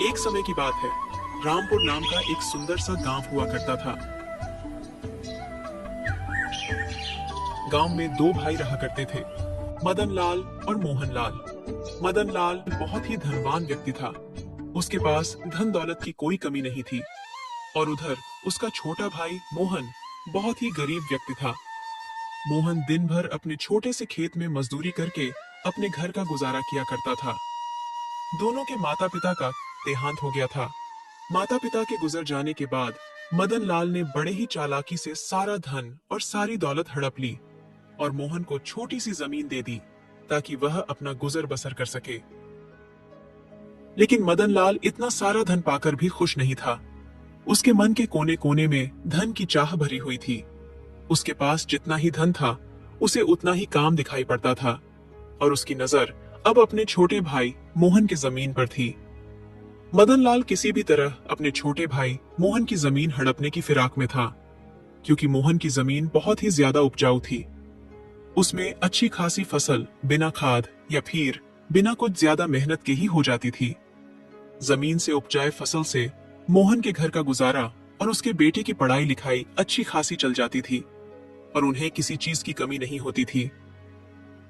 एक समय की बात है। रामपुर नाम का एक सुंदर सा गांव हुआ करता था। गांव में दो भाई रहा करते थे, मदन लाल और मोहन लाल। मदन लाल बहुत ही धनवान व्यक्ति था। उसके पास धन दौलत की कोई कमी नहीं थी। और उधर उसका छोटा भाई मोहन बहुत ही गरीब व्यक्ति था। मोहन दिन भर अपने छोटे से खेत में मजदूरी करके अपने घर का गुजारा किया करता था। दोनों के माता पिता का देहांत हो गया था। माता पिता के गुजर जाने के बाद मदन लाल ने बड़े ही चालाकी से सारा धन और सारी दौलत हड़प ली और मोहन को छोटी सी जमीन दे दी ताकि वह अपना गुजर बसर कर सके। लेकिन मदन लाल इतना सारा धन पाकर भी खुश नहीं था। उसके मन के कोने कोने में धन की चाह भरी हुई थी। उसके पास जितना ही धन था उसे उतना ही काम दिखाई पड़ता था और उसकी नजर अब अपने छोटे भाई मोहन की जमीन पर थी। मदन लाल किसी भी तरह अपने छोटे भाई मोहन की जमीन हड़पने की फिराक में था, क्योंकि मोहन की जमीन बहुत ही ज्यादा उपजाऊ थी। उसमें अच्छी खासी फसल बिना खाद या फिर बिना कुछ ज्यादा मेहनत के ही हो जाती थी। जमीन से उपजाए फसल से मोहन के घर का गुजारा और उसके बेटे की पढ़ाई लिखाई अच्छी खासी चल जाती थी और उन्हें किसी चीज की कमी नहीं होती थी।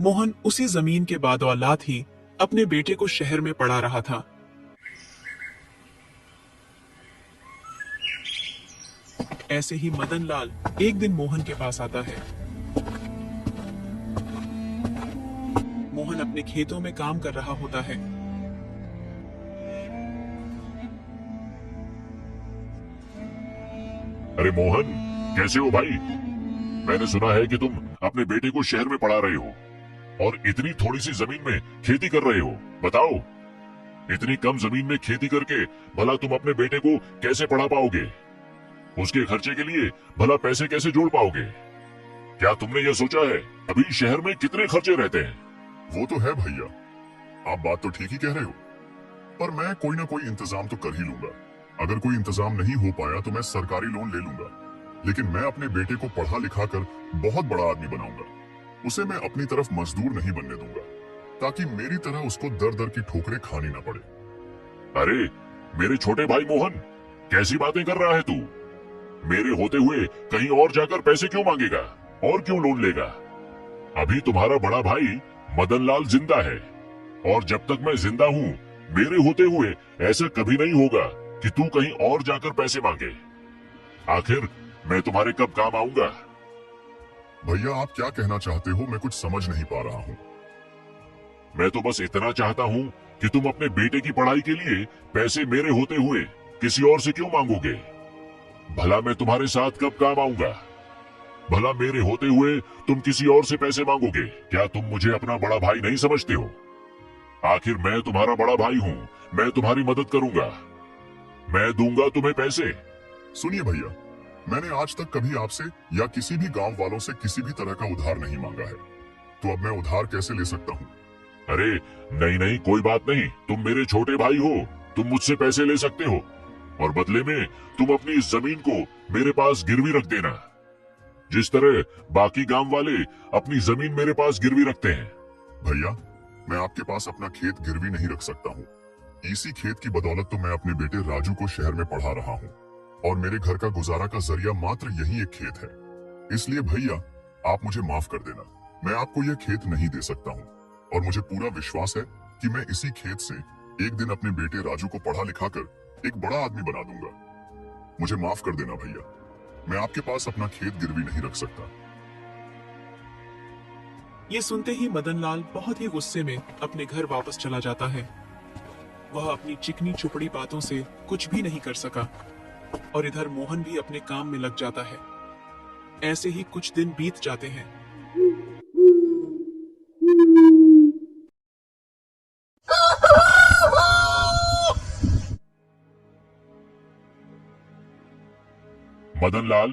मोहन उसी जमीन के बादौलात ही अपने बेटे को शहर में पढ़ा रहा था। ऐसे ही मदन लाल एक दिन मोहन के पास आता है। मोहन अपने खेतों में काम कर रहा होता है। अरे मोहन, कैसे हो भाई? मैंने सुना है कि तुम अपने बेटे को शहर में पढ़ा रहे हो और इतनी थोड़ी सी जमीन में खेती कर रहे हो। बताओ, इतनी कम जमीन में खेती करके भला तुम अपने बेटे को कैसे पढ़ा पाओगे? उसके खर्चे के लिए भला पैसे कैसे जोड़ पाओगे? क्या तुमने ये सोचा है अभी शहर में कितने खर्चे रहते हैं? वो तो है भैया, आप बात तो ठीक ही कह रहे हो, पर मैं कोई ना कोई इंतजाम तो कर ही लूंगा। अगर कोई इंतजाम नहीं हो पाया तो मैं सरकारी लोन ले लूंगा, लेकिन मैं अपने बेटे को पढ़ा लिखा कर बहुत बड़ा आदमी बनाऊंगा। उसे मैं अपनी तरफ मजदूर नहीं बनने दूंगा, ताकि मेरी तरह उसको दर दर की ठोकरें खानी ना पड़े। अरे मेरे छोटे भाई मोहन, कैसी बातें कर रहा है तू? मेरे होते हुए कहीं और जाकर पैसे क्यों मांगेगा और क्यों लोन लेगा? अभी तुम्हारा बड़ा भाई मदन लाल जिंदा है और जब तक मैं जिंदा हूँ मेरे होते हुए ऐसा कभी नहीं होगा कि तू कहीं और जाकर पैसे मांगे। आखिर मैं तुम्हारे कब काम आऊंगा? भैया, आप क्या कहना चाहते हो मैं कुछ समझ नहीं पा रहा हूँ। मैं तो बस इतना चाहता हूँ कि तुम अपने बेटे की पढ़ाई के लिए पैसे मेरे होते हुए किसी और से क्यों मांगोगे? भला मैं तुम्हारे साथ कब काम आऊंगा? भला मेरे होते हुए तुम किसी और से पैसे मांगोगे? क्या तुम मुझे अपना बड़ा भाई नहीं समझते हो? आखिर मैं तुम्हारा बड़ा भाई हूँ, मैं तुम्हारी मदद करूंगा, मैं दूंगा तुम्हें पैसे। सुनिए भैया, मैंने आज तक कभी आपसे या किसी भी गांव वालों से किसी भी तरह का उधार नहीं मांगा है, तो अब मैं उधार कैसे ले सकता हूँ? अरे नहीं नहीं, कोई बात नहीं, तुम मेरे छोटे भाई हो, तुम मुझसे पैसे ले सकते हो और बदले में तुम अपनी इस जमीन को मेरे पास गिरवी रख देना, जिस तरह बाकी गांव वाले अपनी जमीन मेरे पास गिरवी रखते हैं। भैया, मैं आपके पास अपना खेत गिरवी नहीं रख सकता हूँ। इसी खेत की बदौलत तो मैं अपने बेटे राजू को शहर में पढ़ा रहा हूँ और मेरे घर का गुजारा का जरिया मात्र यही एक खेत है। इसलिए भैया, आप मुझे माफ कर देना, मैं आपको यह खेत नहीं दे सकता हूँ और मुझे पूरा विश्वास है कि मैं इसी खेत से एक दिन अपने बेटे राजू को पढ़ा लिखा कर एक बड़ा आदमी बना दूंगा। मुझे माफ कर देना भैया, मैं आपके पास अपना खेत गिरवी नहीं रख सकता। ये सुनते ही मदन लाल बहुत ही गुस्से में अपने घर वापस चला जाता है। वह अपनी चिकनी चुपड़ी बातों से कुछ भी नहीं कर सका और इधर मोहन भी अपने काम में लग जाता है। ऐसे ही कुछ दिन बीत जाते हैं। मदन लाल,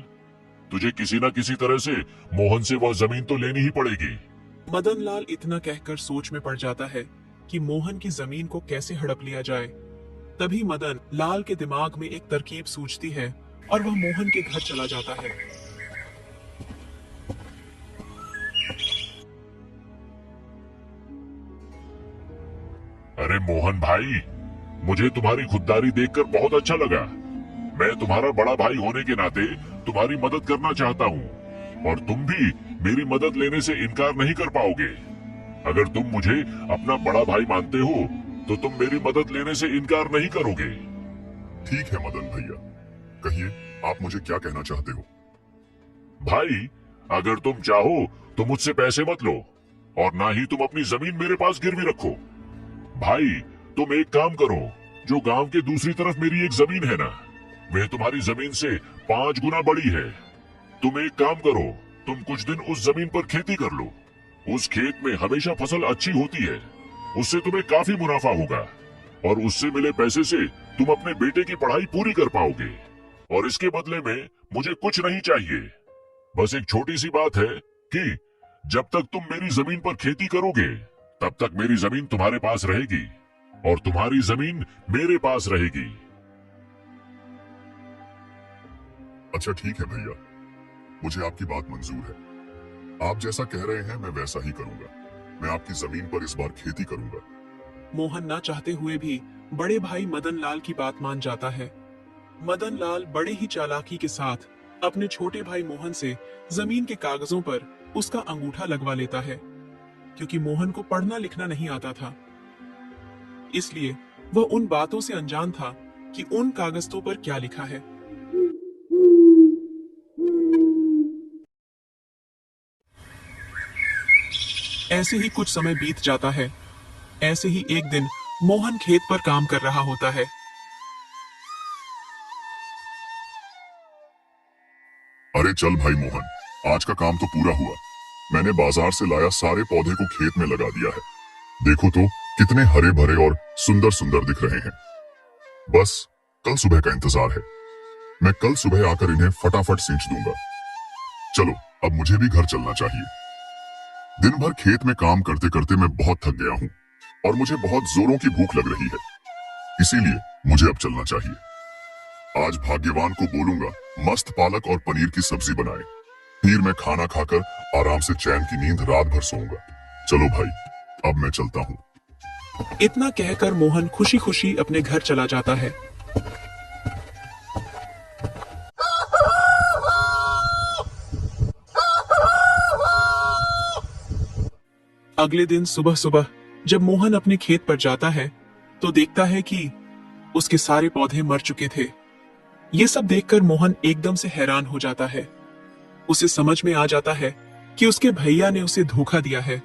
तुझे किसी न किसी तरह से मोहन से वह जमीन तो लेनी ही पड़ेगी। मदन लाल इतना कहकर सोच में पड़ जाता है कि मोहन की जमीन को कैसे हड़प लिया जाए। तभी मदन लाल के दिमाग में एक तरकीब सूझती है और वह मोहन के घर चला जाता है। अरे मोहन भाई, मुझे तुम्हारी खुददारी देखकर बहुत अच्छा लगा। मैं तुम्हारा बड़ा भाई होने के नाते तुम्हारी मदद करना चाहता हूँ और तुम भी मेरी मदद लेने से इनकार नहीं कर पाओगे। अगर तुम मुझे अपना बड़ा भाई मानते हो तो तुम मेरी मदद लेने से इनकार नहीं करोगे। ठीक है मदन भैया, कहिए आप मुझे क्या कहना चाहते हो। भाई, अगर तुम चाहो तो मुझसे पैसे मत लो और ना ही तुम अपनी जमीन मेरे पास गिरवी रखो। भाई, तुम एक काम करो, जो गांव के दूसरी तरफ मेरी एक जमीन है ना, वह तुम्हारी जमीन से 5 गुना बड़ी है। तुम एक काम करो, तुम कुछ दिन उस जमीन पर खेती कर लो। उस खेत में हमेशा फसल अच्छी होती है, उससे तुम्हें काफी मुनाफा होगा और उससे मिले पैसे से तुम अपने बेटे की पढ़ाई पूरी कर पाओगे। और इसके बदले में मुझे कुछ नहीं चाहिए, बस एक छोटी सी बात है कि जब तक तुम मेरी जमीन पर खेती करोगे तब तक मेरी जमीन तुम्हारे पास रहेगी और तुम्हारी जमीन मेरे पास रहेगी। अच्छा ठीक है भैया, मुझे आपकी बात मंजूर है। आप जैसा कह रहे हैं मैं वैसा ही करूंगा। मैं आपकी जमीन पर इस बार खेती करूंगा। मोहन ना चाहते हुए भी बड़े भाई मदन लाल की बात मान जाता है। मदन लाल बड़े ही चालाकी के साथ अपने छोटे भाई मोहन से जमीन के कागजों पर उसका अंगूठा लगवा लेता है, क्योंकि मोहन को पढ़ना लिखना नहीं आता था। इसलिए वह उन बातों से अनजान था कि उन कागजों पर क्या लिखा है। ऐसे ही कुछ समय बीत जाता है। ऐसे ही एक दिन मोहन खेत पर काम कर रहा होता है। अरे चल भाई मोहन, आज का काम तो पूरा हुआ। मैंने बाजार से लाया सारे पौधे को खेत में लगा दिया है। देखो तो कितने हरे भरे और सुंदर सुंदर दिख रहे हैं। बस कल सुबह का इंतजार है। मैं कल सुबह आकर इन्हें फटाफट सींच दूंगा। चलो अब मुझे भी घर चलना चाहिए। दिन भर खेत में काम करते करते मैं बहुत थक गया हूँ और मुझे बहुत जोरों की भूख लग रही है, इसीलिए मुझे अब चलना चाहिए। आज भाग्यवान को बोलूंगा मस्त पालक और पनीर की सब्जी बनाए, फिर मैं खाना खाकर आराम से चैन की नींद रात भर सोऊंगा। चलो भाई, अब मैं चलता हूँ। इतना कहकर मोहन खुशी खुशी अपने घर चला जाता है। अगले दिन सुबह सुबह जब मोहन अपने खेत पर जाता है तो देखता है कि उसके सारे पौधे मर चुके थे। ये सब देखकर मोहन एकदम से हैरान हो जाता है। उसे समझ में आ जाता है कि उसके भैया ने उसे धोखा दिया है,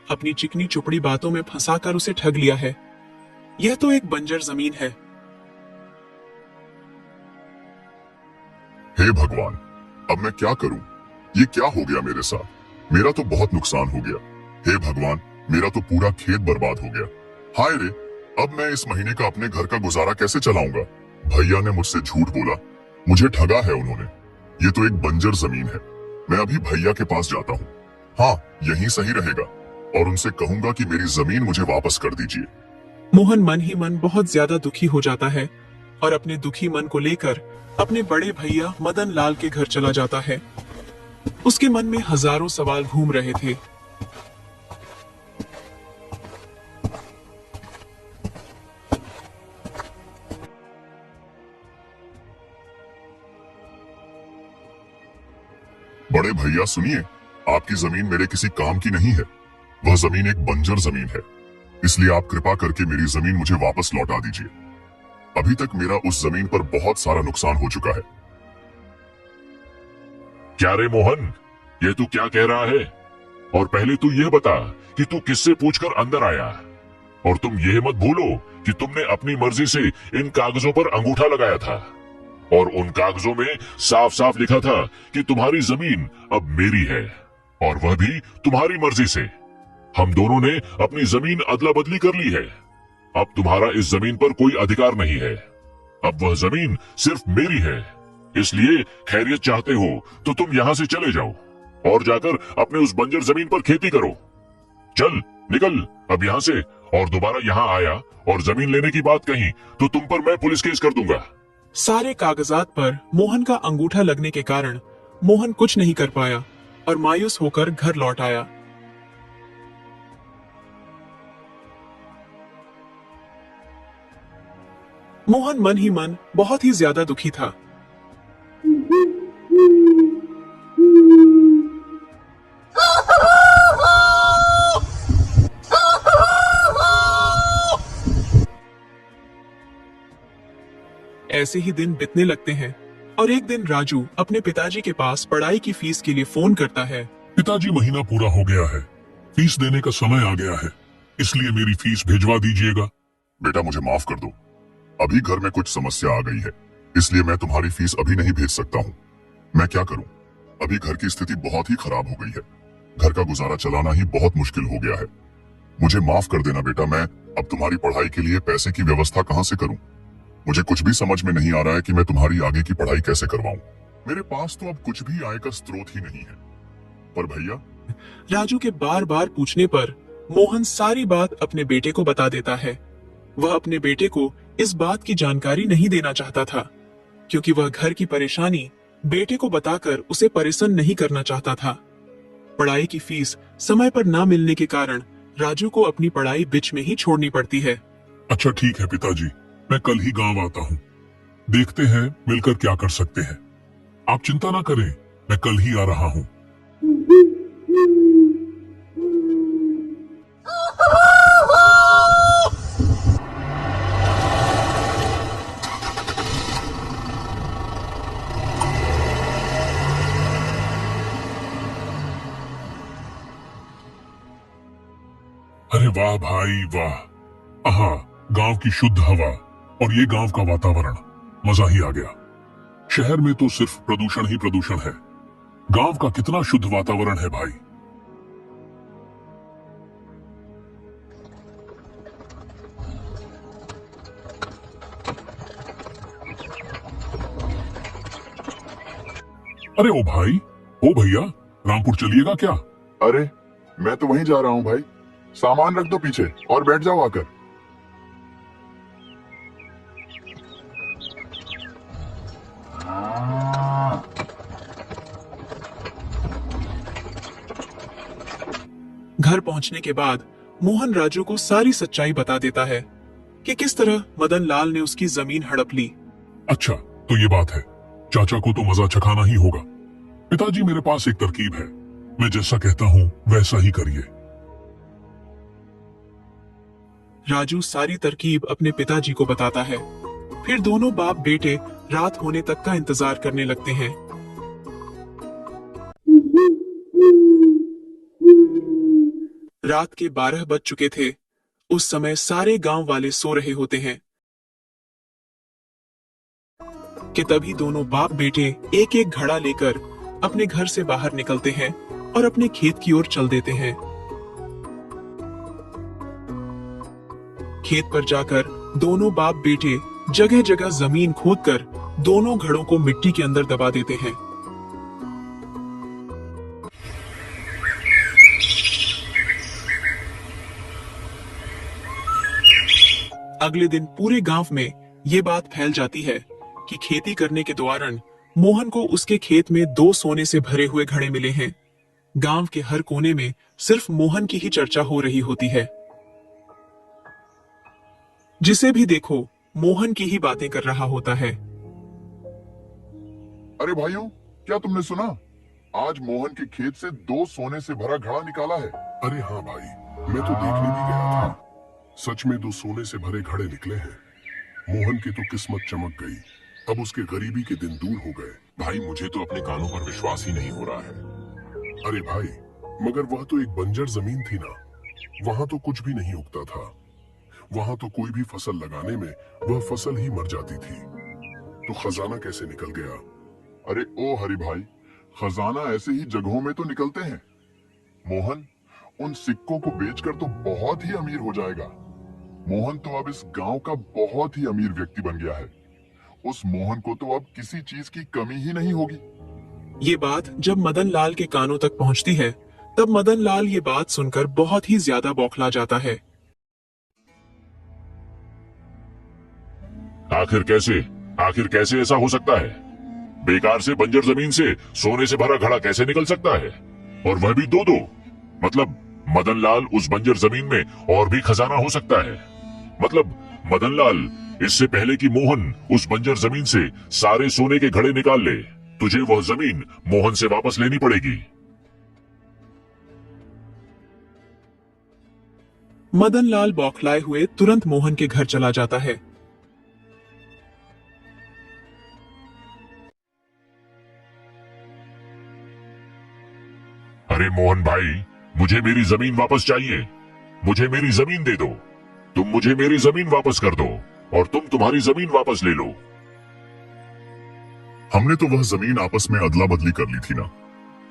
अपनी चिकनी चुपड़ी बातों में फंसाकर उसे ठग लिया है। यह तो एक बंजर जमीन है। हे भगवान, अब मैं क्या करूं? ये क्या हो गया मेरे साथ? मेरा तो बहुत नुकसान हो गया। हे भगवान, मेरा तो पूरा खेत बर्बाद हो गया। हाय रे, अब मैं इस महीने का अपने घर का गुजारा कैसे चलाऊंगा? भैया ने मुझसे झूठ बोला, मुझे ठगा है उन्होंने। ये तो एक बंजर जमीन है। मैं अभी भैया के पास जाता हूँ। हाँ, यही सही रहेगा और उनसे कहूंगा कि मेरी जमीन मुझे वापस कर दीजिए। मोहन मन ही मन बहुत ज्यादा दुखी हो जाता है और अपने दुखी मन को लेकर अपने बड़े भैया मदन लाल के घर चला जाता है। उसके मन में हजारों सवाल घूम रहे थे। बड़े भैया सुनिए, आपकी जमीन मेरे किसी काम की नहीं है। वह जमीन एक बंजर जमीन है, इसलिए आप कृपा करके मेरी जमीन मुझे वापस लौटा दीजिए। अभी तक मेरा उस जमीन पर बहुत सारा नुकसान हो चुका है। क्या रे मोहन, ये तू क्या कह रहा है? और पहले तू यह बता कि तू किससे पूछकर अंदर आया। और तुम यह मत भूलो कि तुमने अपनी मर्जी से इन कागजों पर अंगूठा लगाया था और उन कागजों में साफ साफ लिखा था कि तुम्हारी जमीन अब मेरी है और वह भी तुम्हारी मर्जी से। हम दोनों ने अपनी जमीन अदला बदली कर ली है। अब तुम्हारा इस जमीन पर कोई अधिकार नहीं है। अब वह जमीन सिर्फ मेरी है। इसलिए खैरियत चाहते हो तो तुम यहां से चले जाओ और जाकर अपने उस बंजर जमीन पर खेती करो। चल निकल अब यहां से, और दोबारा यहां आया और जमीन लेने की बात कही तो तुम पर मैं पुलिस केस कर दूंगा। सारे कागजात पर मोहन का अंगूठा लगने के कारण मोहन कुछ नहीं कर पाया और मायूस होकर घर लौट आया। मोहन मन ही मन बहुत ही ज्यादा दुखी था। ऐसे ही दिन बीतने लगते हैं और एक दिन राजू अपने पिताजी के पास पढ़ाई की फीस के लिए फोन करता है। पिताजी, महीना पूरा हो गया है, फीस देने का समय आ गया है, इसलिए मेरी फीस भिजवा दीजिएगा। बेटा, मुझे माफ कर दो, अभी घर में कुछ समस्या आ गई है, इसलिए मैं तुम्हारी फीस अभी नहीं भेज सकता हूँ। मैं क्या करूँ, अभी घर की स्थिति बहुत ही खराब हो गई है, घर का गुजारा चलाना ही बहुत मुश्किल हो गया है। मुझे माफ कर देना बेटा, मैं अब तुम्हारी पढ़ाई के लिए पैसे की व्यवस्था कहाँ से करूँ? मुझे कुछ भी समझ में नहीं आ रहा है कि मैं तुम्हारी आगे की पढ़ाई कैसे करवाऊं। मेरे पास तो अब कुछ भी आय का स्रोत ही नहीं है। पर भैया, राजू के बार बार पूछने पर मोहन सारी बात अपने बेटे को बता देता है। वह अपने बेटे को इस बात की जानकारी नहीं देना चाहता था, क्योंकि वह घर की परेशानी बेटे को बताकर उसे परेशान नहीं करना चाहता था। पढ़ाई की फीस समय पर ना मिलने के कारण राजू को अपनी पढ़ाई बीच में ही छोड़नी पड़ती है। अच्छा ठीक है पिताजी, मैं कल ही गांव आता हूँ, देखते हैं मिलकर क्या कर सकते हैं। आप चिंता ना करें, मैं कल ही आ रहा हूँ। अरे वाह भाई वाह, आहा, गांव की शुद्ध हवा और ये गांव का वातावरण, मजा ही आ गया। शहर में तो सिर्फ प्रदूषण ही प्रदूषण है, गांव का कितना शुद्ध वातावरण है भाई। अरे ओ भाई, ओ भैया, रामपुर चलिएगा क्या? अरे मैं तो वहीं जा रहा हूँ भाई, सामान रख दो पीछे और बैठ जाओ आकर। घर पहुंचने के बाद मोहन राजू को सारी सच्चाई बता देता है कि किस तरह मदन लाल ने उसकी जमीन हड़प ली। अच्छा तो ये बात है, चाचा को तो मजा चखाना ही होगा। पिताजी, मेरे पास एक तरकीब है, मैं जैसा कहता हूँ वैसा ही करिए। राजू सारी तरकीब अपने पिताजी को बताता है। फिर दोनों बाप बेटे रात होने तक का इंतजार करने लगते हैं। रात के 12 बज चुके थे। उस समय सारे गांव वाले सो रहे होते हैं कि तभी दोनों बाप बेटे एक एक घड़ा लेकर अपने घर से बाहर निकलते हैं और अपने खेत की ओर चल देते हैं। खेत पर जाकर दोनों बाप बेटे जगह जगह जमीन खोदकर दोनों घड़ों को मिट्टी के अंदर दबा देते हैं। अगले दिन पूरे गांव में ये बात फैल जाती है कि खेती करने के दौरान मोहन को उसके खेत में 2 सोने से भरे हुए घड़े मिले हैं। गांव के हर कोने में सिर्फ मोहन की ही चर्चा हो रही होती है। जिसे भी देखो मोहन की ही बातें कर रहा होता है। अरे भाइयों, क्या तुमने सुना? आज मोहन के खेत से 2 सोने से भरा घड़ा निकाला है। अरे हाँ भाई, मैं तो देखने भी गया था, सच में 2 सोने से भरे घड़े निकले हैं। मोहन की तो किस्मत चमक गई, अब उसके गरीबी के दिन दूर हो गए। भाई, मुझे तो अपने कानों पर विश्वास ही नहीं हो रहा है। अरे भाई, मगर वह तो एक बंजर जमीन थी ना, वहां तो कुछ भी नहीं उगता था, वहां तो कोई भी फसल लगाने में वह फसल ही मर जाती थी, तो खजाना कैसे निकल गया? अरे ओ हरि भाई, खजाना ऐसे ही जगहों में तो निकलते हैं। मोहन उन सिक्कों को बेचकर तो बहुत ही अमीर हो जाएगा। मोहन तो अब इस गांव का बहुत ही अमीर व्यक्ति बन गया है। उस मोहन को तो अब किसी चीज की कमी ही नहीं होगी। ये बात जब मदन लाल के कानों तक पहुंचती है, तब मदन लाल ये बात सुनकर बहुत ही ज्यादा बौखला जाता है। आखिर कैसे ऐसा हो सकता है? बेकार से बंजर जमीन से सोने से भरा घड़ा कैसे निकल सकता है? और वह भी 2-2। मतलब मदन लाल उस बंजर जमीन में और भी खजाना हो सकता है। मतलब मदन लाल इससे पहले कि मोहन उस बंजर जमीन से सारे सोने के घड़े निकाल ले, तुझे वह जमीन मोहन से वापस लेनी पड़ेगी। मदन लाल बौखलाए हुए तुरंत मोहन के घर चला जाता है। अरे मोहन भाई, मुझे मेरी जमीन वापस चाहिए। मुझे मेरी जमीन दे दो। तुम मुझे मेरी जमीन वापस कर दो और तुम तुम्हारी जमीन वापस ले लो। हमने तो वह जमीन आपस में अदला बदली कर ली थी ना,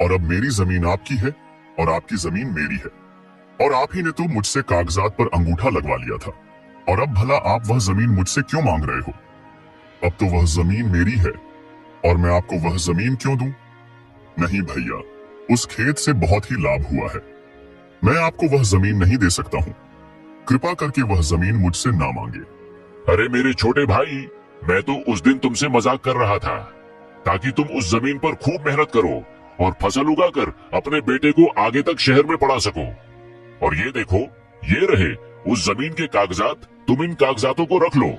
और अब मेरी जमीन आपकी है और आपकी जमीन मेरी है, और आप ही ने तो मुझसे कागजात पर अंगूठा लगवा लिया था, और अब भला आप वह जमीन मुझसे क्यों मांग रहे हो? अब तो वह जमीन मेरी है और मैं आपको वह जमीन क्यों दूं? नहीं भैया, उस खेत से बहुत ही लाभ हुआ है। मैं आपको वह जमीन नहीं दे सकता हूँ। कृपा करके वह जमीन मुझसे ना मांगे। अरे मेरे छोटे भाई, मैं तो उस दिन तुमसे मजाक कर रहा था ताकि तुम उस जमीन पर खूब मेहनत करो और फसल उगाकर अपने बेटे को आगे तक शहर में पढ़ा सको। और ये देखो, ये रहे उस जमीन के कागजात। तुम इन कागजातों को रख लो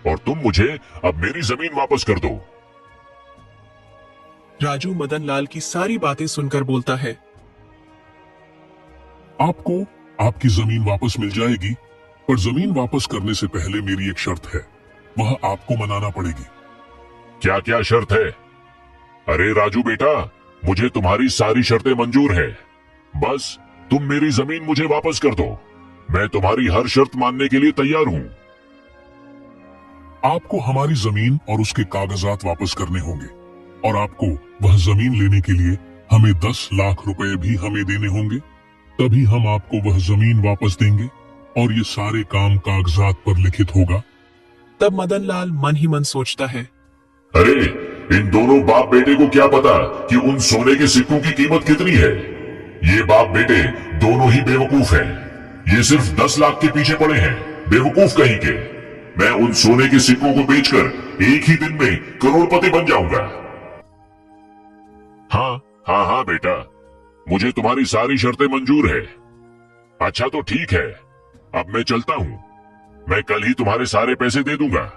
और तुम मुझे अब मेरी जमीन वापस कर दो। राजू मदन लाल की सारी बातें सुनकर बोलता है, आपको आपकी जमीन वापस मिल जाएगी, पर जमीन वापस करने से पहले मेरी एक शर्त है, वह आपको मनाना पड़ेगी। क्या क्या शर्त है? अरे राजू बेटा, मुझे तुम्हारी सारी शर्तें मंजूर है। बस तुम मेरी जमीन मुझे वापस कर दो। मैं तुम्हारी हर शर्त मानने के लिए तैयार हूं। आपको हमारी जमीन और उसके कागजात वापस करने होंगे, और आपको वह जमीन लेने के लिए हमें 10 लाख रुपए भी हमें देने होंगे। तभी हम आपको वह जमीन वापस देंगे और ये सारे काम कागजात पर लिखित होगा। तब मदन लाल मन ही मन सोचता है, अरे इन दोनों बाप बेटे को क्या पता कि उन सोने के सिक्कों की कीमत कितनी है। ये बाप बेटे दोनों ही बेवकूफ हैं। ये सिर्फ 10 लाख के पीछे पड़े हैं, बेवकूफ कहीं के। मैं उन सोने के सिक्कों को बेचकर एक ही दिन में करोड़पति बन जाऊंगा। हाँ बेटा, मुझे तुम्हारी सारी शर्तें मंजूर है। अच्छा तो ठीक है, अब मैं चलता हूँ। मैं कल ही तुम्हारे सारे पैसे दे दूंगा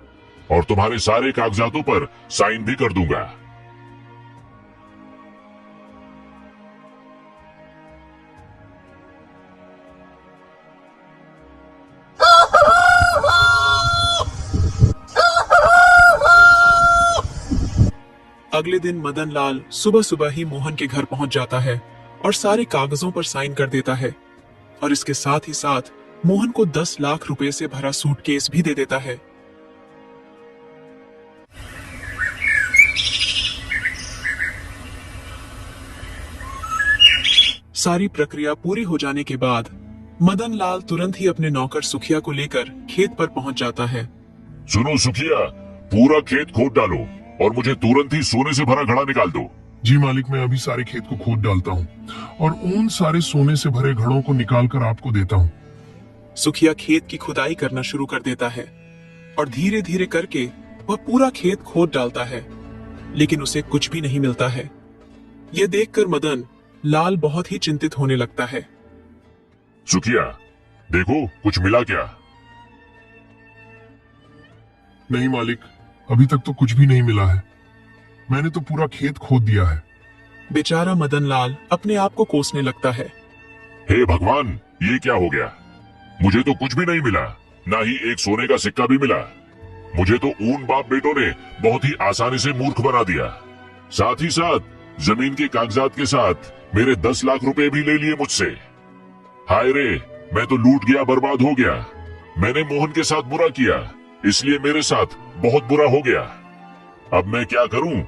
और तुम्हारे सारे कागजातों पर साइन भी कर दूंगा। अगले दिन मदन लाल सुबह सुबह ही मोहन के घर पहुंच जाता है और सारे कागजों पर साइन कर देता है, और इसके साथ ही साथ मोहन को 10 लाख रुपए से भरा सूटकेस भी दे देता है। सारी प्रक्रिया पूरी हो जाने के बाद मदन लाल तुरंत ही अपने नौकर सुखिया को लेकर खेत पर पहुंच जाता है। सुनो सुखिया, पूरा खेत खोद डालो और मुझे तुरंत ही सोने से भरा घड़ा निकाल दो। जी मालिक, मैं अभी सारे खेत को खोद डालता हूँ और उन सारे सोने से भरे घड़ों को निकाल कर आपको देता हूँ। सुखिया खेत की खुदाई करना शुरू कर देता है और धीरे धीरे करके वह पूरा खेत खोद डालता है, लेकिन उसे कुछ भी नहीं मिलता है। यह देखकर मदन लाल बहुत ही चिंतित होने लगता है। सुखिया, देखो कुछ मिला क्या? नहीं मालिक, अभी तक तो कुछ भी नहीं मिला है। मैंने तो पूरा खेत खोद दिया है। बेचारा मदन लाल अपने आप को कोसने लगता है। हे भगवान, ये क्या हो गया? मुझे तो कुछ भी नहीं मिला, ना ही एक सोने का सिक्का भी मिला। मुझे तो उन बाप बेटों ने बहुत ही आसानी से मूर्ख बना दिया। साथ ही साथ जमीन के कागजात के साथ मेरे 10 लाख रुपए भी ले लिए मुझसे। हाय रे, मैं तो लूट गया, बर्बाद हो गया। मैंने मोहन के साथ बुरा किया, इसलिए मेरे साथ बहुत बुरा हो गया। अब मैं क्या करूं?